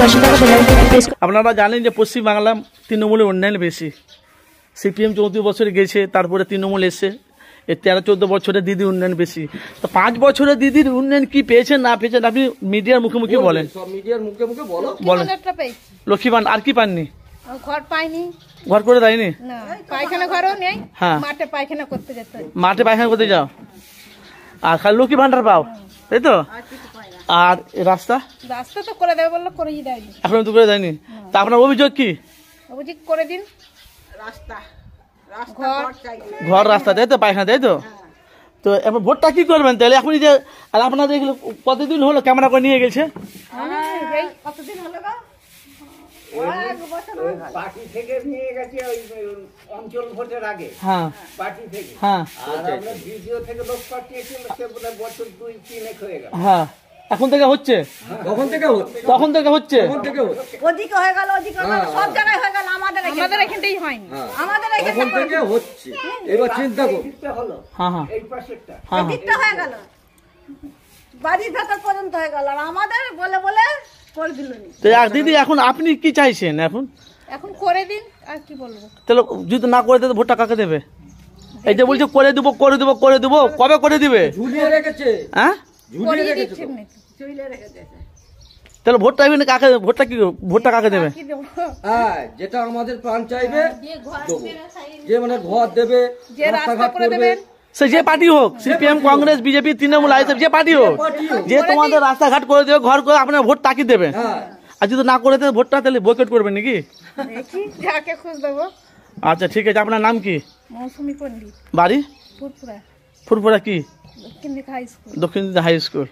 500 টাকা প্রেস। আপনারা জানেন যে পশ্চিমবাংলা তৃণমূলের উন্নয়ন বেশি। সিপিএম 34 বছরে গেছে, তারপরে তৃণমূল এসে এই 13-14 বছরে দিদি উন্নয়ন বেশি। তো 5 বছরে দিদির উন্নয়ন কি পেয়েছেন না পেয়েছেন আপনি মিডিয়ার মুখে মুখে বলেন। সব মিডিয়ার মুখে মুখে বলো। বলেন। লক্ষ্মী ভান্ডার আর কি পাননি? ঘর পাইনি, ঘর করে দেয়নি, না পায়খানা ঘরও নেই। হ্যাঁ, মাঠে পায়খানা করতে যেতে হয়। মাঠে পায়খানা করতে যাও আর খালি লক্ষ্মী ভান্ডার পাও, তাই তো? আর রাস্তা রাস্তা তো করে দেবে বললো, করেই দেয়নি, এখন তো করে দেয়নি। তা আপনার অভিযোগ কি? অভিযোগ করে দিন। রাস্তা, ঘর, রাস্তা, তাই তো? পায়খানা, তাই তো? তো এবার ভোটটা কি করবেন তাহলে? এখন যে আর আপনাদের এগুলো কতদিন হলো ক্যামেরা করে নিয়ে গেছে? কতদিন হলো গো? পার্টি থেকে নিয়ে গেছে ওই অঞ্চল ভোটের আগে। হ্যাঁ, পার্টি থেকে। হ্যাঁ, আর আমরা ভিডিও থেকে লোক পাঠিয়েছিল, সে বোধহয় বছর 2-3 হয়ে গেল। হ্যাঁ, এখন থেকে হচ্ছে, কখন থেকে হচ্ছে? তখন থেকে হচ্ছে, ওদিকে হয়ে গেল, ওদিকে হয়ে গেল, সব জায়গায় হয়ে গেল, আমাদের এখানটাই হয়নি। আমাদের কখন থেকে হচ্ছে এবার চিন্তা করো। হলো হ্যাঁ, হ্যাঁ, এই পাশেরটা, হ্যাঁ, দিকটা হয়ে গেল, বাড়ির ভেতর পর্যন্ত হয়ে গেল, আর আমাদের বলে বলে করে দিলনি। তো দিদি এখন আপনি কি চাইছেন? এখন করে দিন, আর কি বলবো। তাহলে যদি না করে দেবে ভোটটা কাকে দেবে? এই যে বলছে করে দেবো করে দেবো করে দেবো, কবে করে দিবে? ঝুলিয়ে রেখেছে, হ্যাঁ, ঝুলিয়ে রেখেছে। তাহলে ভোটটা কাকে? ভোটটা কাকে দেবে? হ্যাঁ, যেটা আমাদের প্রাণ চাইবে যে মানে ঘর দেবে, রাস্তাঘাট করবে, সে যে পার্টি হোক, CPM, Congress, BJP, Trinamool, ISF, যে পার্টি হোক, যে তোমাদের রাস্তাঘাট করে দেবে, ঘর করে, আপনার ভোট তাকে দেবেন। আর যদি না করে দেবে ভোটটা, তাহলে বয়কট করবেন নাকি? যাকে খুঁজ দেবো। আচ্ছা, ঠিক আছে। আপনার নাম কি? মৌসুমী পণ্ডিত, বাড়ি? ফুরফুরা। ফুরফুরা কি? দক্ষিণ দিক হাই স্কুল। দক্ষিণ দিক হাই স্কুল।